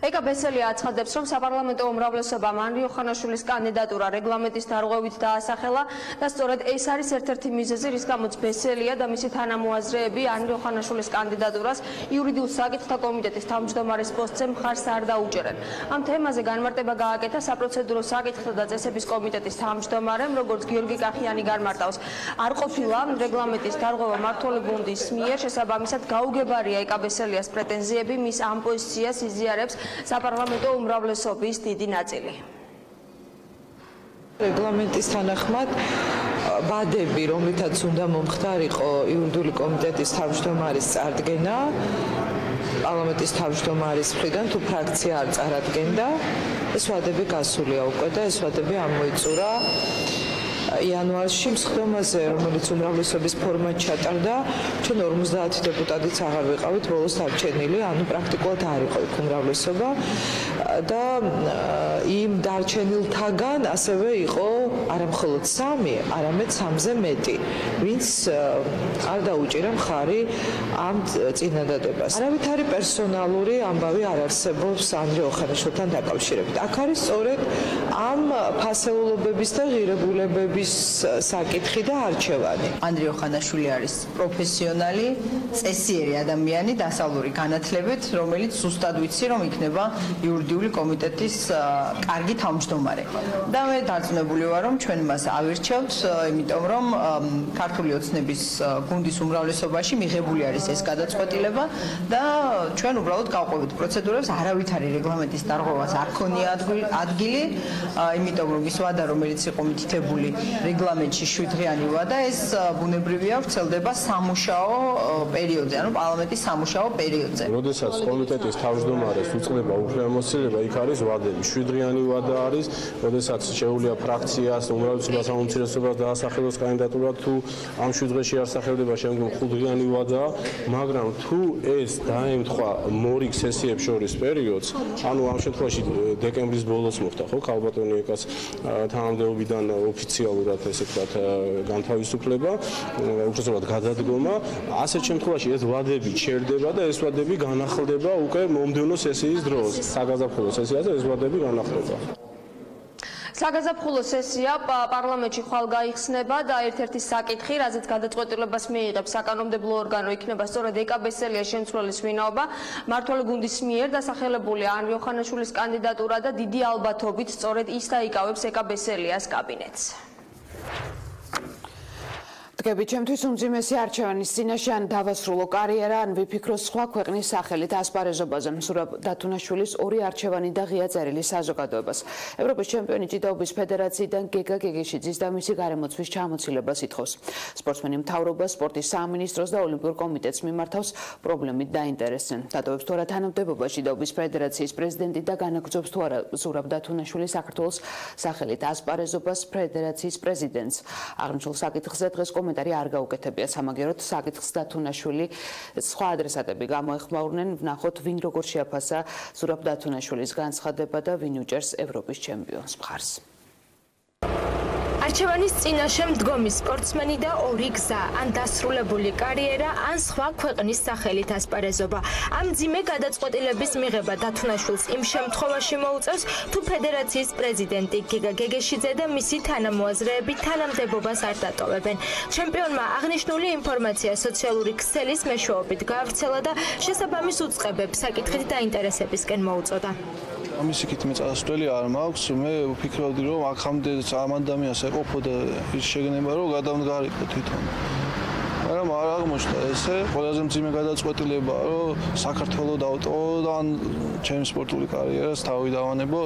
ეკა ბესელია აცხადებს, რომ საპარლამენტო უმრავლესობამ ანრი ოხანაშვილის კანდიდატურა რეგლამენტის დარღვევით დაასახელა და სწორედ ეს არის ერთ-ერთი მიზეზი, რის გამოც ბესელია და მისი თანამოაზრეები ანრი ოხანაშვილის კანდიდატურას იურიდიულ საკითხთა კომიტეტის თავმჯდომარის პოსტზე მხარს არ დაუჭერენ. ამ თემაზე განმარტება გააკეთა საპროცედურო საკითხთა და წესების კომიტეტის თავმჯდომარემ, როგორც გიორგი კახიანი განმარტავს. არ ყოფილა რეგლამენტის დარღვევა მმართველი გუნდის მიერ, შესაბამისად გაუგებარია ეკა ბესელიას პრეტენზიები, მის ამ პოზიციას იზიარებს საპარლამენტო უმრავლესობის დიდი ნაწილი. რეგლამენტის თანახმად ვადები, რომლითაც უნდა მომხდარიყო იურიდიული კომიტეტის თავმჯდომარის წარდგენა, პარლამენტის თავმჯდომარის მხრიდან თუ ფრაქცია არ წარადგენდა, ეს ვადები გასულია უკვე და ეს ვადები ამოიწურა იანვარში მსხდომაზე, რომელიც უმრავლესობის ფორმად ჩატარდა, ჩვენ 50 დეპუტატიც აღარ ვიყავით ბოლოს დარჩენილი, ანუ პრაქტიკულად არ იყო იქ უმრავლესობა და იმ დარჩენილთაგან ასევე იყო არამხოლოდ 3, არამედ 3-ზე მეტი, ვინც არ დაუჭირა მხარი ამ წინადადებას. არავითარი პერსონალური ამბავი არ არსებობს ანრი ოხანაშვილთან დაკავშირებით. აქ არის სწორედ ამ ფასეულობების და ღირებულებების საკითხი და არჩევანი. ანრი ოხანაშვილი არის პროფესიონალი, წესიერი ადამიანი დასავლური განათლებით, რომელიც ზუსტად ვიცი, რომ იქნება იურიდიული კომიტეტის კარგი თავმჯდომარე. და მე დარწმუნებული ვარ, რომ ჩვენ მას ავირჩევთ, იმიტომ რომ ქართული ოცნების გუნდის უმრავლესობაში მიღებული არის ეს გადაწყვეტილება და ჩვენ უბრალოდ გავყვებით პროცედურებს, არავითარი რეგლამენტის დარღვევას არ ქონია ადგილი, იმიტომ რომ ის ვადა, რომელიც იყო მითითებული რეგლამენტში 7 დღიანი ვადა, ეს ბუნებრივია ვრცელდება სამუშაო პერიოდზე, ანუ პარლამენტის სამუშაო პერიოდზე. როდესაც კომიტეტის თავმჯდომარეს უწყდება უფლებამოსილება, იქ არის ვადები. 7 დღიანი ვადა არის, როდესაც შეუძლია ფრაქციას, უმრავლესობას ან უმცირესობას დაასახელოს კანდიდატურა, თუ ამ 7 დღეში არ სახელდება, შემდგომ 5 დღიანი ვადაა, მაგრამ თუ ეს დაემთხვა მორიგ სესიებს შორის პერიოდს, ანუ ამ შემთხვევაში დეკემბრის ბოლოს მოხდა, ხო, ქალბატონი ეკას თანამდებობიდან ოფიციალურად ესე ვთქვათ განთავისუფლება, უბრალოდ გადადგომა, ასეთ შემთხვევაში ეს ვადები ჩერდება და ეს ვადები განახლდება უკვე მომდევნო სესიის დროს. საგაზაფხულო სესიაზე ეს ვადები განახლდება. საგაზაფხულო სესია პარლამენტში ხვალ გაიხსნება და ერთ-ერთი საკითხი, რაზეც გადაწყვეტილებას მიიღებს საკანონმდებლო ორგანო, იქნება სწორედ ეკა ბესელიას შემცვლელის ვინაობა. მმართველი გუნდის მიერ დასახელებული ანრი ოხანაშვილის კანდიდატურა და დიდი ალბათობით სწორედ ის დაიკავებს ეკა ბესელიას კაბინეტს. დგები ჩემთვის უმძიმესი არჩევანის წინაშე ან დავასრულო კარიერა, ან ვიფიქრო სხვა ქვეყნის სახელით ასპარეზობაზე. ზურაბ დათუნაშვილის 2 არჩევანი და ღია წერილი საზოგადოებას. ევროპის ჩემპიონი ჭიდაობის ფედერაციიდან გეგა გეგეშიძის და მისი გარემოცვის ჩამოცილებას ითხოვს. სპორტსმენი მთავრობას, სპორტის სამინისტროს და ოლიმპიურ კომიტეტს მიმართავს პრობლემით დაინტერესდნენ. დატოვებს თუ არა თანამდებობა ჭიდაობის ფედერაციის პრეზიდენტი და განაგრძობს თუ არა ზურაბ დათუნაშვილი საქართველოს სახელით ასპარეზობას ფედერაციის პრეზიდენტს. აღნიშნულ საკითხზე დღეს კომენტარი არ გაუკეთებია სამაგეროდ საკითხს დათუნაშვილი სხვა ადრესატები გამოეხმაურნენ ვნახოთ ვინ როგორ შეაფასა ზურაბ დათუნაშვილის განცხადება და ვინ უჭერს ევროპის ჩემპიონს მხარს არჩევანის წინაშე მდგომი სპორტსმენი და ორი გზა, ან დასრულებული კარიერა, ან სხვა ქვეყნის სახელით ასპარეზობა. ამ მძიმე გადაწყვეტილების მიღება დათუნაშვილს იმ შემთხვევაში მოუწევს, თუ ფედერაციის პრეზიდენტი გიგა გეგეშიძე და მისი თანამოაზრეები თანამდებობას არ დატოვებენ. ჩემპიონმა აღნიშნული ინფორმაცია სოციალური ქსელის მეშვეობით გაავრცელა და შესაბამის უწყებებს საკითხით დაინტერესებისკენ მოუწოდა. ამის იქით მე წასვლელი არ მაქვს, მე ვფიქრობდი რომ აქამდე ამ ადამიანს ეყოფოდა ის შეგნება რომ გადამდგარიყო თვითონ. მაგრამ არ აღმოჩნდა ესე, ყველაზე მძიმე გადაწყვეტილება რომ საქართველოს დავტოვო და ჩემს სპორტული კარიერას თავი დავანებო.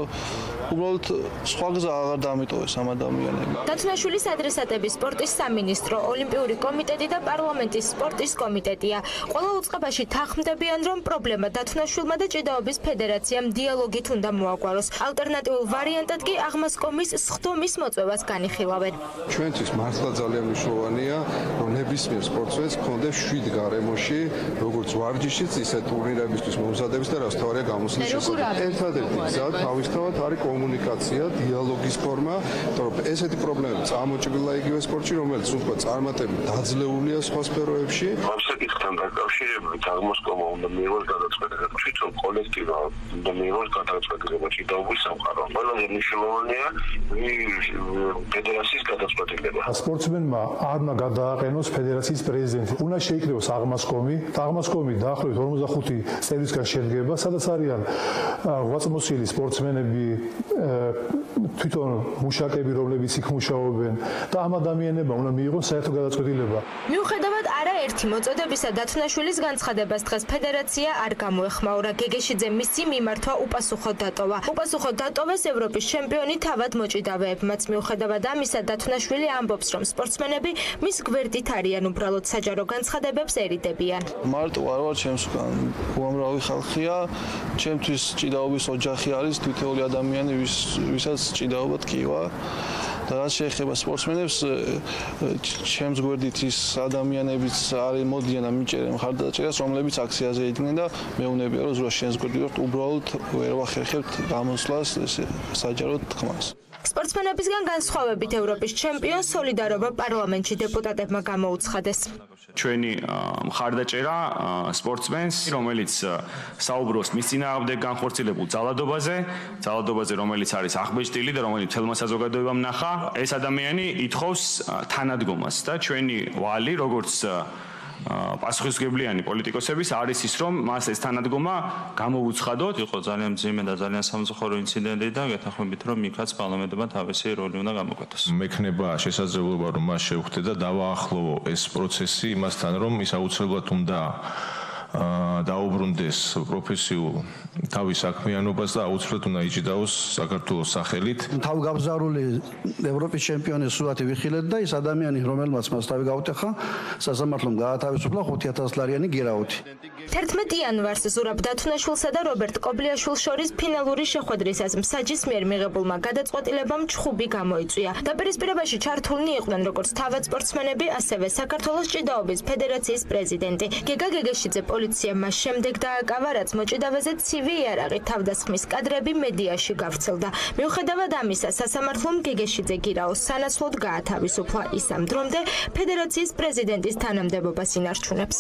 უბრალოდ სხვა გზა აღარ დამიტოვეს ამ ადამიანებმა. დათუნაშვილის ადრესატები სპორტის სამინისტრო, ოლიმპიური კომიტეტი და პარლამენტის სპორტის კომიტეტია. ყველა უწყებაში თანხმდებიან, რომ პრობლემა დათუნაშვილმა და ჭიდაობის ფედერაციამ დიალოგით უნდა მოაგვაროს. ალტერნატიულ ვარიანტად კი აღმასკომის სხდომის მოწვევას განიხილავენ. ჩვენთვის მართლა ძალიან მნიშვნელოვანია, რომ ნებისმიერ სპორტსმენს ჰქონდეს 7 გარემოში, როგორც ვარჯიშიც, ისე ტურნირებისთვის მომზადების და რასთავარია გამოსვლის შესაძლებლობა. ერთადერთი გზა თავისთავად არის კომუნიკაცია, დიალოგის ფორმა, რომ ესეთი პრობლემები წამოჭრილა იგივე სპორტში, რომელიც უკვე წარმატებით დაძლეულია სხვა სფეროებში. ამ საკითხთან დაკავშირებით აღმასკომა უნდა მიიღოს გადაწყვეტილება, თვითონ კოლექტივმა უნდა მიიღოს გადაწყვეტილება ჭიდაობის სამყარო. ყველაზე მნიშვნელოვანია ფედერაციის გადაწყვეტილება. სპორტსმენმა არ უნდა გადააყენოს ფედერაციის პრეზიდენტი. უნდა შეიკრიბოს აღმასკომი. აღმასკომი დაახლოებით 45 წევრისგან შედგება, სადაც არიან ღვაწლმოსილი სპორტსმენები, თვითონ მუშაკები, რომლებიც იქ მუშაობენ და ამ ადამიანებმა უნდა მიიღოს საერთო გადაწყვეტილება. მიუხედავად არაერთი მოწოდებისა დათუნაშვილის განცხადებას დღეს ფედერაცია არ გამოეხმაურა. გეგეშიძე მისი მიმართვა უპასუხოდ დატოვა. უპასუხოდ დატოვეს ევროპის ჩემპიონი თავად მოჭიდავეებმაც. მიუხედავად ამისა დათუნაშვილი ამბობს, რომ სპორტსმენები მის გვერდით არიან, უბრალოდ საჯარო განცხადებებს ერიდებიან. მარტო არ ვარ ჩემსგან, უამრავი ხალხია, ჩემთვის ჭიდაობის ოჯახი არის თითოეული ადამიანი, ვისაც ჭიდაობა ტკივა. და რაც შეეხება სპორტსმენებს, ჩემს გვერდით ის ადამიანებიც არის მოდიან და მიჭერენ მხარდაჭერას, რომლებიც აქციაზე იდგნენ და მეუბნებიან, რომ ზურაბ შენს გვერდით ვართ, უბრალოდ ვერ ვახერხებთ გამოსვლას საჯარო თქმას. სპორტსმენებისგან განსხვავებით ევროპის ჩემპიონს სოლიდარობა პარლამენტში დეპუტატებმა გამოუცხადეს. ჩვენი მხარდაჭერა სპორტსმენს, რომელიც საუბრობს მის წინააღმდეგ განხორციელებულ ძალადობაზე, რომელიც არის აღბეჭდილი და რომელიც მთელმა საზოგადოებამ ნახა, ეს ადამიანი ითხოვს თანადგომას და ჩვენი ვალი, როგორც პასუხისმგებლიანი პოლიტიკოსების არის ის, რომ მას ეს თანადგომა გამოვუცხადოთ. იყო ძალიან მძიმე და ძალიან სამწუხარო ინციდენტი და გეთანხმებით, რომ იქაც პარლამენტმა თავისი როლი უნდა გამოკვეთოს. მექნება შესაძლებლობა, რომ მას შევხვდე და დავაახლოვო ეს პროცესი იმასთან, რომ ის აუცილებლად უნდა დაუბრუნდეს პროფესიულ თავის საქმიანობას და აუცილებლად უნდა იჭიდაოს საქართველოს სახელით. თავგაბზარული ევროპის ჩემპიონის სურათი ვიხილეთ და ის ადამიანი, რომელმაც მას თავი გაუტეხა, სასამართლომ გაათავისუფლა 5000 ლარიანი გირაუთი. 11 იანვარს ზურაბ დათუნაშვილსა და რობერტ კობლიაშვილს შორის ფინალური შეხვედრისას მსაჯის მიერ მიღებულმა გადაწყვეტილებამ ჩხუბი გამოიწვია. დაპირისპირებაში ჩართულნი იყვნენ როგორც თავად სპორტსმენები, ასევე საქართველოს ჭიდაობის ფედერაციის პრეზიდენტი. გეგა გეგეშიძე პოლიციამ მას შემდეგ დააკავა, რაც მოჭიდავეზე ცივი იარაღით თავდასხმის კადრები მედიაში გავრცელდა. მიუხედავად ამისა, სასამართლომ გეგეშიძე გირაოს სანაცვლოდ გაათავისუფლა. ის ამ დრომდე ფედერაციის პრეზიდენტის თანამდებობას ინარჩუნებს.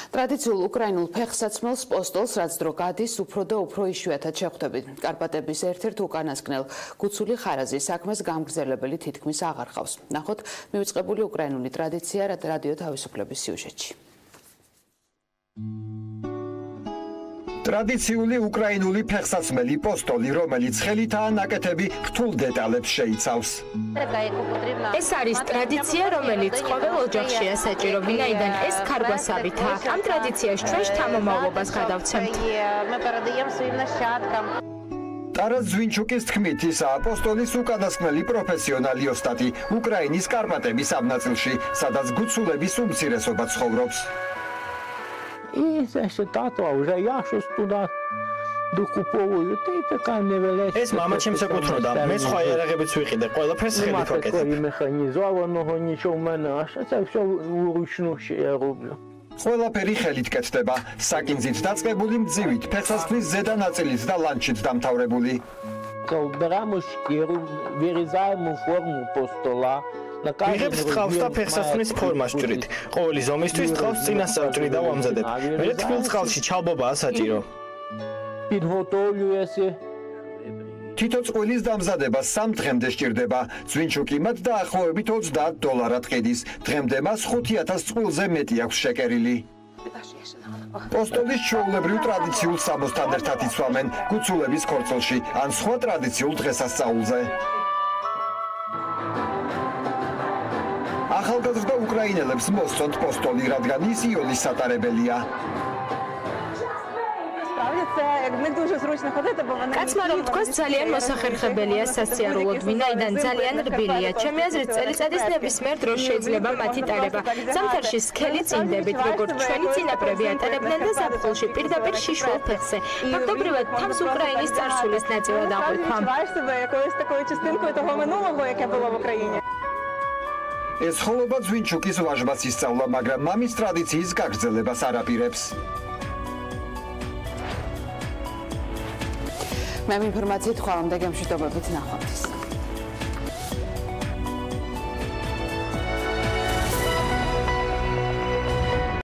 ტრადიციულ უკრაინულ ფეხსაცმელს პოსტოლს რაც დრო გადის, უფრო და უფრო იშვიათად შეხვდებით. კარპატების ერთ-ერთ უკანასკნელ გუცული ხარაზის საქმეს გამგრძელებელი თითქმის აღარ ყავს. ნახოთ მივიწყებული უკრაინული ტრადიცია რადიო თავისუფლების სიუჟეტში. ტრადიციული უკრაინული ფეხსაცმელი პოსტოლი, რომელიც ხელითაა ნაკეთები, რთულ დეტალებს შეიცავს. ეს არის ტრადიცია, რომელიც ყოველ ოჯახშია საჭირო, ვინაიდან ეს ქარგვასავითაა. ამ ტრადიციაში ჩვენ შთამომავლობას გადავცემთ. ტარას ზვინჩუკის თქმით, ის აპოსტოლის უკანასკნელი პროფესიონალი ოსტატი უკრაინის კარპატების ამ ნაწილში, სადაც გუცულების უმცირესობა ცხოვრობს. И значит, тато уже я что туда ეს мама ჩემს ეკუთვნოდა. მე სხვა იარაღებიც ვიყიდე, ყველაფერს ხელით ვაკეთებ. ყველაფერი ხელით კეთდება. საკინძით დაწყებული მძივით, ფეხსაცმლის ზედა ნაწილით და ლანჩით დამთავრებული. ვიღებს ტყავს და ფეხსაცმლის ფორმას ვჭრით. ყოველი ზომისთვის ტყავს წინასწარ ვჭრით და ვამზადებ. მე თბილ წყალში ჩალბობაა საჭირო. თითო წყვილის დამზადება 3 დღემდე სჭირდება. ძვინჩუკი მათ დაახლოებით $30 ყიდის. დღემდე მას 5000 წყვილზე მეტი აქვს შეკერილი. პოსტოლის ჩვეულებრივ ტრადიციულ სამოსთან ერთად იცვამენ გუცულების ქორწილში ან სხვა ტრადიციულ დღესასწაულზე. ახალგაზრდა უკრაინელებს მოსწონთ პოსტოლი, რადგან ის იოლის სატარებელია. კაცმა რომ თქვას ძალიან მოსახერხებელია სასიარულოდ, ვინაიდან ძალიან რბილია. ჩემი აზრით წელიწადის ნებისმიერ დროს შეიძლება მათი ტარება. ზამთარში სქელი წინდებით, როგორც ჩვენი წინაპრები ატარებდნენ და ზაფხულში პირდაპირ შიშველ ფეხზე. ფაქტობრივად თავს უკრაინის წარსულის ნაწილად აღვიქვამ. ეს ხოლობა ძვინჩუკის ვაჟბაც ისწავლა, მაგრამ მამის ტრადიციის გაგრძელებას არ აპირებს. მე ინფორმაციით ხვალამდე გემშვიდობებით ნახვამდის.